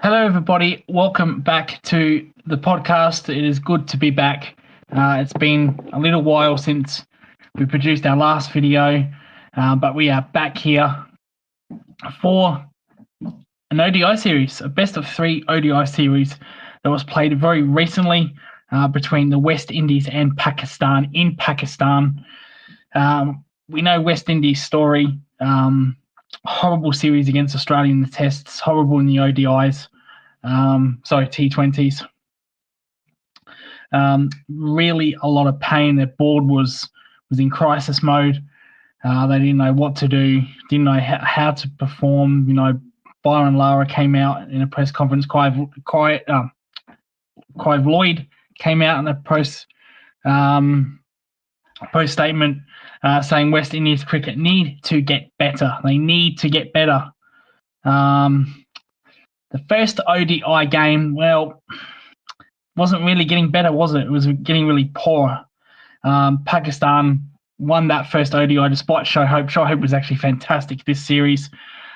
Hello, everybody. Welcome back to the podcast. It is good to be back. It's been a little while since we produced our last video, but we are back here for an ODI series, a best of three ODI series that was played very recently between the West Indies and Pakistan in Pakistan. We know West Indies' story. Horrible series against Australia in the tests, horrible in the ODIs. T20s. Really a lot of pain. Their board was in crisis mode. They didn't know what to do, didn't know how to perform. Byron Lara came out in a press conference. Clive Lloyd came out in a post statement saying West Indies cricket need to get better. They need to get better. The first ODI game, wasn't really getting better, was it? It was getting really poor. Pakistan won that first ODI despite Shoaib Hope. Shoaib Hope was actually fantastic this series.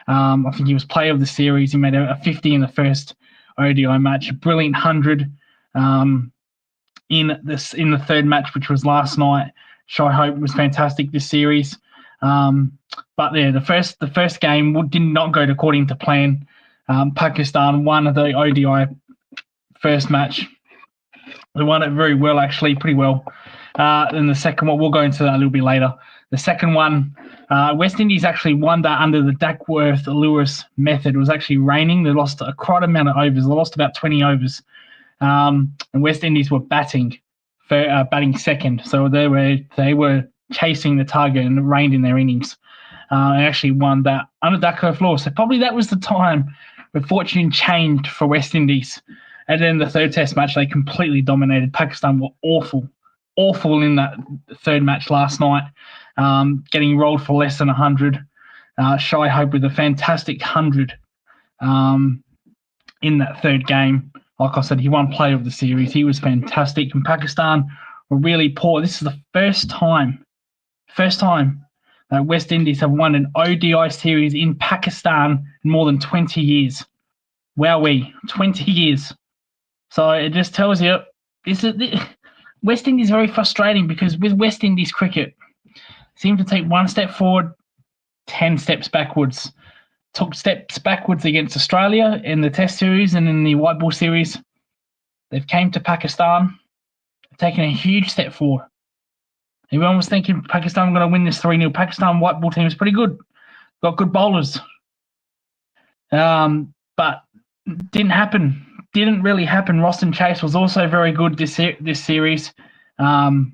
I think he was player of the series. He made a 50 in the first ODI match, a brilliant 100 in the third match, which was last night. Shoaib Hope was fantastic this series. But the first game did not go according to plan. Pakistan won the ODI first match. They won it very well, actually, pretty well. And the second one, we'll go into that a little bit later. The second one, West Indies actually won that under the Duckworth-Lewis method. It was actually raining. They lost quite a amount of overs. They lost about 20 overs. And West Indies were batting second. So they were chasing the target, and it rained in their innings. And actually won that under Duckworth-Lewis. So probably that was the time where fortune changed for West Indies. And then the third test match, they completely dominated. Pakistan were awful in that third match last night, getting rolled for less than 100. Shoaib Hope with a fantastic 100 in that third game. Like I said, he won player of the series. He was fantastic. And Pakistan were really poor. This is the first time that West Indies have won an ODI series in Pakistan in more than 20 years. Wowee, 20 years. So it just tells you West Indies is very frustrating, because with West Indies cricket, seem to take one step forward, 10 steps backwards. Took steps backwards against Australia in the Test series and in the White Ball series. They've came to Pakistan, taken a huge step forward. Everyone was thinking Pakistan were going to win this 3-0. Pakistan White Ball team is pretty good. Got good bowlers. But didn't happen. Didn't really happen. Roston Chase was also very good this series. So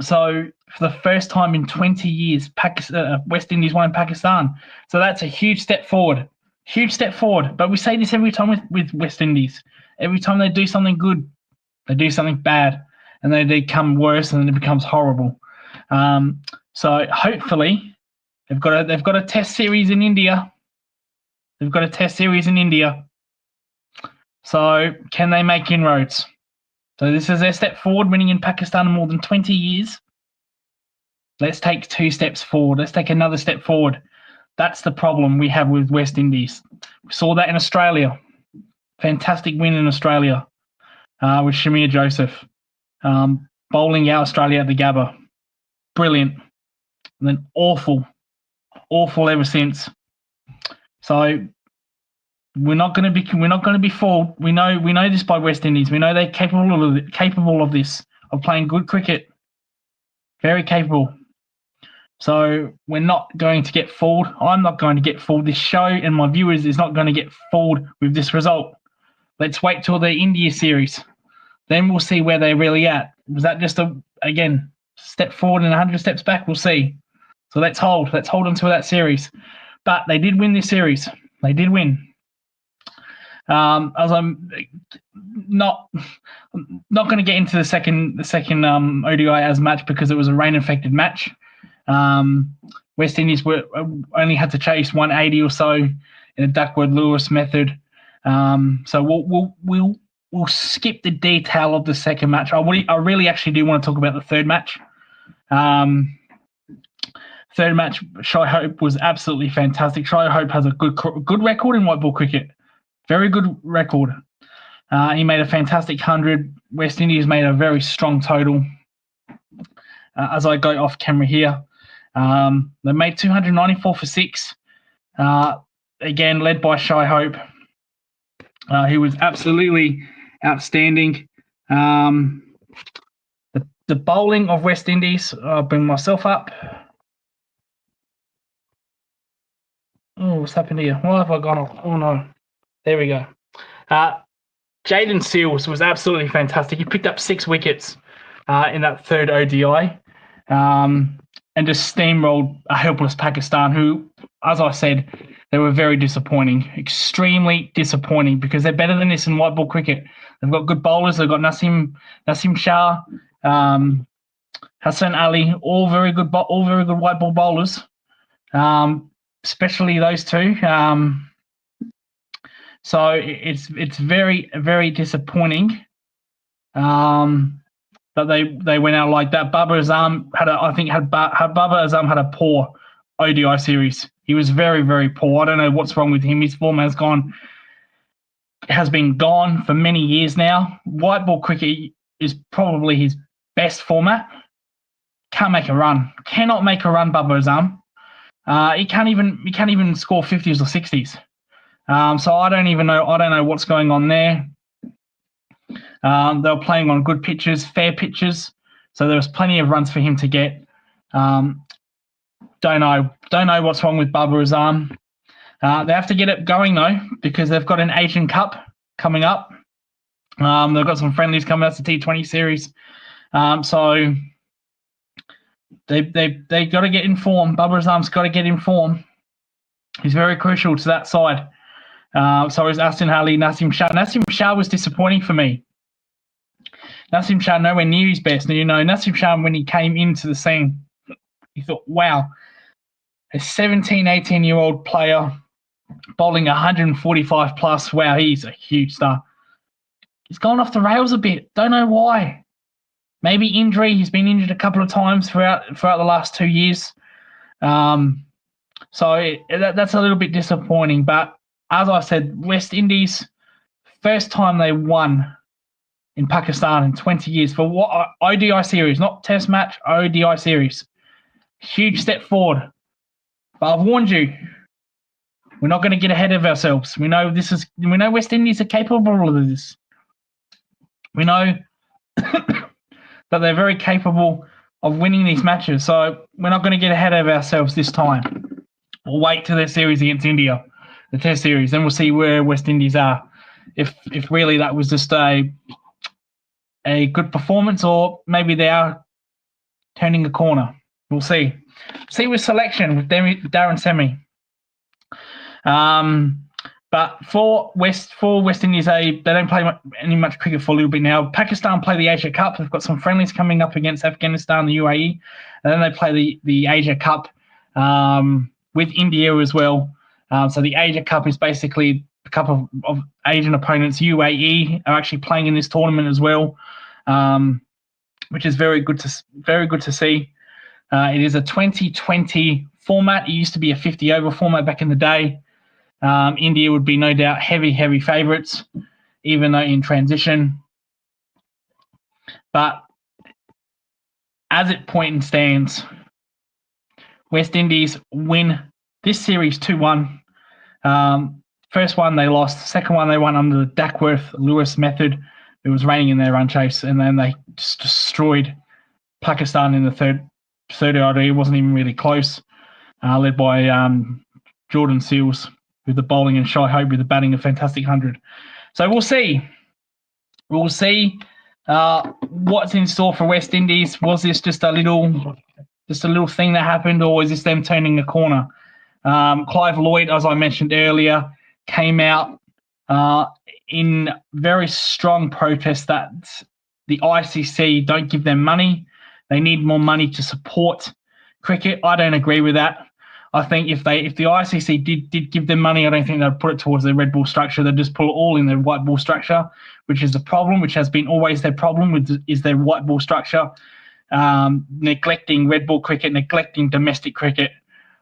for the first time in 20 years, West Indies won Pakistan. So that's a huge step forward. Huge step forward. But we say this every time with West Indies. Every time they do something good, they do something bad. And they become worse, and then it becomes horrible. So hopefully they've got a test series in India. So can they make inroads? So this is their step forward, winning in Pakistan in more than 20 years. Let's take 2 steps forward. Let's take another step forward. That's the problem we have with West Indies. We saw that in Australia. Fantastic win in Australia with Shamir Joseph. Bowling out Australia at the Gabba. Brilliant. And then awful ever since. So we're not going to be fooled. We know this by West Indies. We know they're capable of this, of playing good cricket. Very capable. So we're not going to get fooled. I'm not going to get fooled. This show and my viewers is not going to get fooled with this result. Let's wait till the India series. Then we'll see where they're really at. Was that just again step forward and 100 steps back? We'll see. So let's hold until that series. But they did win this series. They did win. As I'm not going to get into the second ODI as match, because it was a rain affected match. West Indies only had to chase 180 or so in a Duckworth-Lewis method. So we'll skip the detail of the second match. I really actually do want to talk about the third match. Third match, Shoaib Hope was absolutely fantastic. Shoaib Hope has a good record in white ball cricket. Very good record. He made a fantastic 100. West Indies made a very strong total. As I go off camera here, they made 294 for 6. Again, led by Shai Hope. He was absolutely outstanding. The bowling of West Indies, I'll bring myself up. Oh, what's happened here? Why have I gone off? Oh, no. There we go. Jaden Seals was absolutely fantastic. He picked up 6 wickets in that third ODI and just steamrolled a helpless Pakistan who, as I said, they were very disappointing, extremely disappointing because they're better than this in white ball cricket. They've got good bowlers. They've got Nasim Shah, Hassan Ali, all very good white ball bowlers, especially those two. So it's very, very disappointing that they went out like that. Babar Azam had a poor ODI series. He was very, very poor. I don't know what's wrong with him. His form has been gone for many years now. White ball cricket is probably his best format. Can't make a run. Cannot make a run, Babar Azam. He can't even score 50s or 60s. So I don't know what's going on there. They were playing on good pitches, fair pitches, so there was plenty of runs for him to get. Don't know what's wrong with Babar Azam. They have to get it going though because they've got an Asian Cup coming up. They've got some friendlies coming. That's the T20 series. So they got to get in form. Babar Azam's got to get in form. He's very crucial to that side. So is Hassan Ali, Nasim Shah. Nasim Shah was disappointing for me. Nasim Shah nowhere near his best. And, Nasim Shah, when he came into the scene, you thought, wow, a 17, 18-year-old player bowling 145 plus. Wow, he's a huge star. He's gone off the rails a bit. Don't know why. Maybe injury. He's been injured a couple of times throughout the last 2 years. So that's a little bit disappointing. But as I said, West Indies, first time they won in Pakistan in 20 years for what ODI series, not Test match, ODI series. Huge step forward. But I've warned you, we're not going to get ahead of ourselves. We know West Indies are capable of this. We know that they're very capable of winning these matches. So we're not going to get ahead of ourselves this time. We'll wait till their series against India, the Test series, then we'll see where West Indies are. If really that was just a good performance, or maybe they are turning a corner. We'll see. See with selection with Darren Semi. But for West Indies, they don't play much cricket for a little bit now. Pakistan play the Asia Cup. They've got some friendlies coming up against Afghanistan, the UAE, and then they play the Asia Cup with India as well. So the Asia Cup is basically a couple of Asian opponents. UAE are actually playing in this tournament as well, which is very good to see. It is a 2020 format. It used to be a 50-over format back in the day. India would be no doubt heavy favourites, even though in transition. But as it point and stands, West Indies win this series 2-1. First one they lost. Second one they won under the Duckworth-Lewis method. It was raining in their run chase, and then they just destroyed Pakistan in the third ODI. It wasn't even really close, led by Jordan Seals with the bowling and Shai Hope with the batting, a fantastic 100. So we'll see. We'll see what's in store for West Indies. Was this just a little thing that happened, or is this them turning a corner? Clive Lloyd, as I mentioned earlier, came out in very strong protest that the ICC don't give them money. They need more money to support cricket. I don't agree with that. I think if the ICC did give them money, I don't think they'd put it towards their red ball structure. They'd just put it all in their white ball structure, which is the problem, which has been always their problem is their white ball structure, neglecting red ball cricket, neglecting domestic cricket.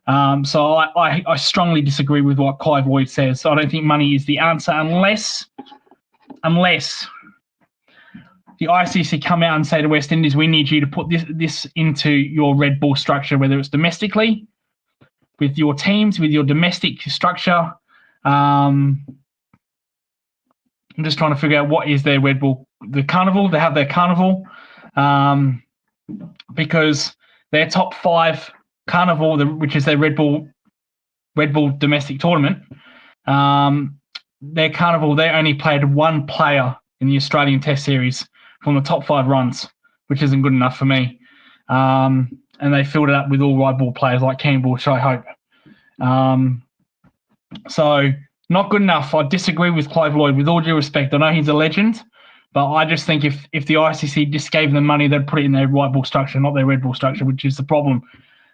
So I strongly disagree with what Clive Lloyd says. So I don't think money is the answer unless the ICC come out and say to West Indies, we need you to put this into your Red Bull structure, whether it's domestically, with your teams, with your domestic structure. I'm just trying to figure out what is their Red Bull. The carnival, they have their carnival, because their top 5 carnival, which is their Red Bull domestic tournament, their carnival, they only played 1 player in the Australian Test Series from the top 5 runs, which isn't good enough for me. And they filled it up with all white ball players like Campbell, Shai Hope. So not good enough. I disagree with Clive Lloyd. With all due respect, I know he's a legend, but I just think if the ICC just gave them money, they'd put it in their white ball structure, not their red ball structure, which is the problem.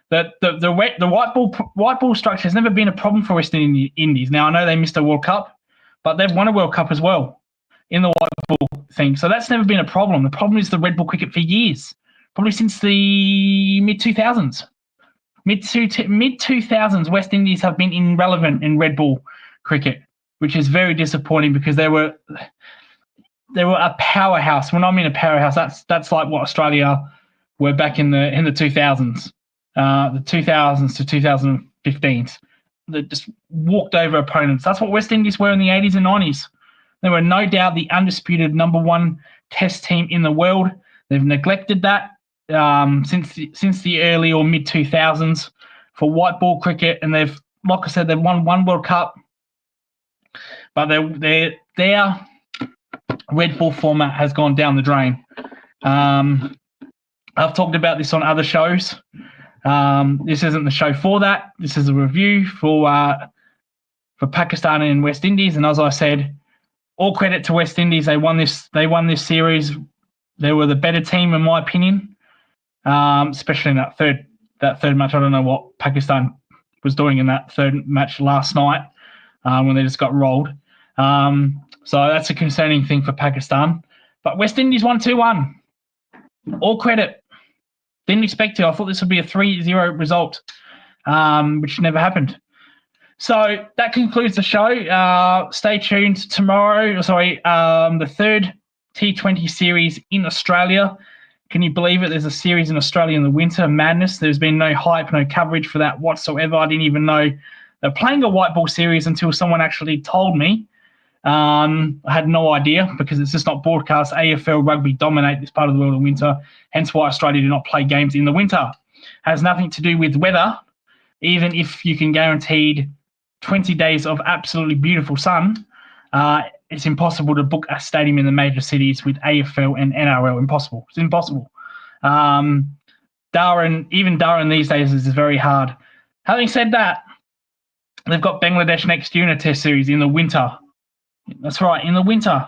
That the white ball structure has never been a problem for West Indies. Now I know they missed a World Cup, but they've won a World Cup as well in the white ball thing. So that's never been a problem. The problem is the red ball cricket for years, probably since the mid-2000s. Mid-2000s, West Indies have been irrelevant in red ball cricket, which is very disappointing because they were a powerhouse. When I mean a powerhouse, that's like what Australia were back in the 2000s, the 2000s to 2015s. They just walked over opponents. That's what West Indies were in the 80s and 90s. They were no doubt the undisputed number 1 Test team in the world. They've neglected that since the early or mid 2000s for white ball cricket, and they've, like I said, they've won 1 World Cup, but their red ball format has gone down the drain. I've talked about this on other shows. This isn't the show for that. This is a review for Pakistan and West Indies, and as I said, all credit to West Indies. They won this series. They were the better team in my opinion, especially in that third match. I don't know what Pakistan was doing in that third match last night when they just got rolled. So that's a concerning thing for Pakistan. But West Indies won 2-1. All credit. Didn't expect to. I thought this would be a 3-0 result, which never happened. So that concludes the show. Stay tuned tomorrow. The third T20 series in Australia. Can you believe it? There's a series in Australia in the winter. Madness. There's been no hype, no coverage for that whatsoever. I didn't even know they're playing a white ball series until someone actually told me. I had no idea because it's just not broadcast. AFL rugby dominate this part of the world in winter, hence why Australia do not play games in the winter. Has nothing to do with weather. Even if you can guaranteed 20 days of absolutely beautiful sun, it's impossible to book a stadium in the major cities with AFL and NRL. Impossible. It's impossible. Darwin these days is very hard. Having said that, they've got Bangladesh next year in a test series in the winter. That's right, in the winter.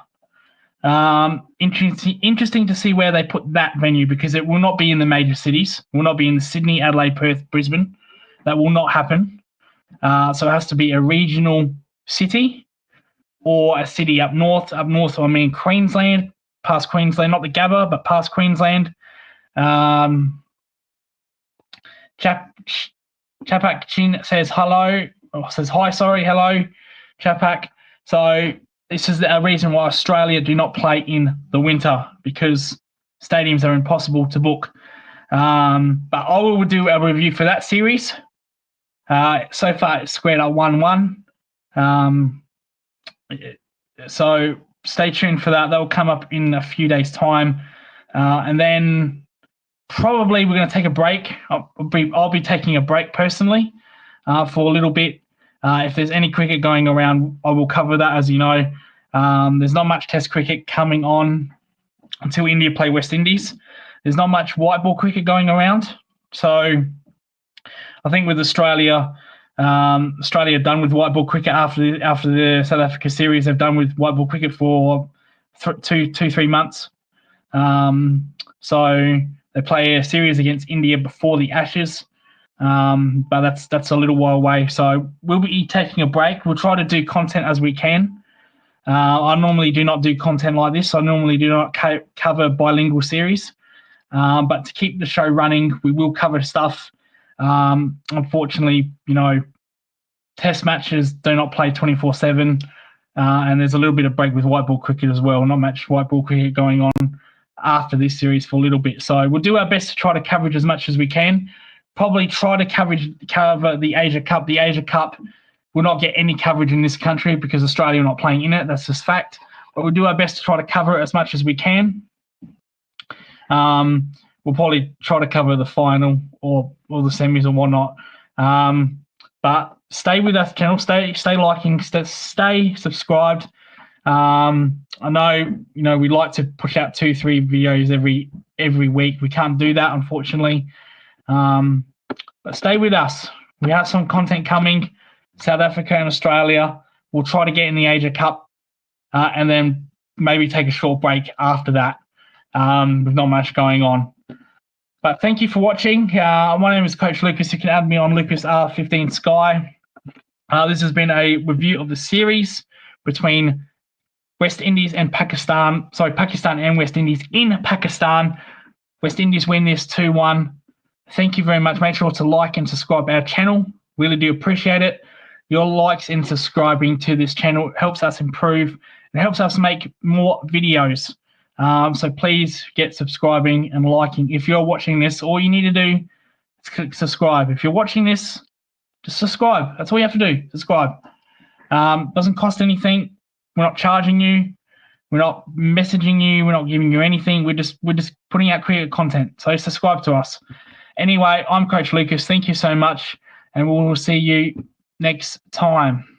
Interesting to see where they put that venue because it will not be in the major cities. It will not be in Sydney, Adelaide, Perth, Brisbane. That will not happen. So it has to be a regional city or a city up north. Up north, I mean Queensland, past Queensland, not the Gabba, but past Queensland. Chapak Chin says hello. Hello, Chapak. So this is a reason why Australia do not play in the winter because stadiums are impossible to book. But I will do a review for that series. So far, it's squared up 1-1. So stay tuned for that. That will come up in a few days' time. And then probably we're going to take a break. I'll be taking a break personally for a little bit. If there's any cricket going around, I will cover that, as you know. There's not much Test cricket coming on until India play West Indies. There's not much white ball cricket going around. So I think with Australia done with white ball cricket after the South Africa series. They've done with white ball cricket for 3 months. So they play a series against India before the Ashes. But that's a little while away. So we'll be taking a break. We'll try to do content as we can. I normally do not do content like this. I normally do not cover bilingual series. But to keep the show running, we will cover stuff Unfortunately, Test matches do not play 24/7, and there's a little bit of break with white ball cricket as well. Not much white ball cricket going on after this series for a little bit. So we'll do our best to try to coverage as much as we can. Probably try to cover the Asia Cup. The Asia Cup will not get any coverage in this country because Australia are not playing in it. That's just fact. But we'll do our best to try to cover it as much as we can. We'll probably try to cover the final or the semis and whatnot. But stay with us, channel. Stay liking. Stay subscribed. I know, we like to push out 2-3 videos every week. We can't do that, unfortunately. But stay with us. We have some content coming. South Africa and Australia. We'll try to get in the Asia Cup, and then maybe take a short break after that. With not much going on. But thank you for watching. My name is Coach Lucas. You can add me on LucasR15Sky. This has been a review of the series between West Indies and Pakistan. Sorry, Pakistan and West Indies in Pakistan. West Indies win this 2-1. Thank you very much. Make sure to like and subscribe our channel. Really do appreciate it. Your likes and subscribing to this channel helps us improve. It helps us make more videos. So please get subscribing and liking. If you're watching this, all you need to do is click subscribe. If you're watching this, just subscribe. That's all you have to do. Subscribe. Doesn't cost anything. We're not charging you. We're not messaging you. We're not giving you anything. We're just putting out creative content. So subscribe to us. Anyway, I'm Coach Lucas. Thank you so much, and we'll see you next time.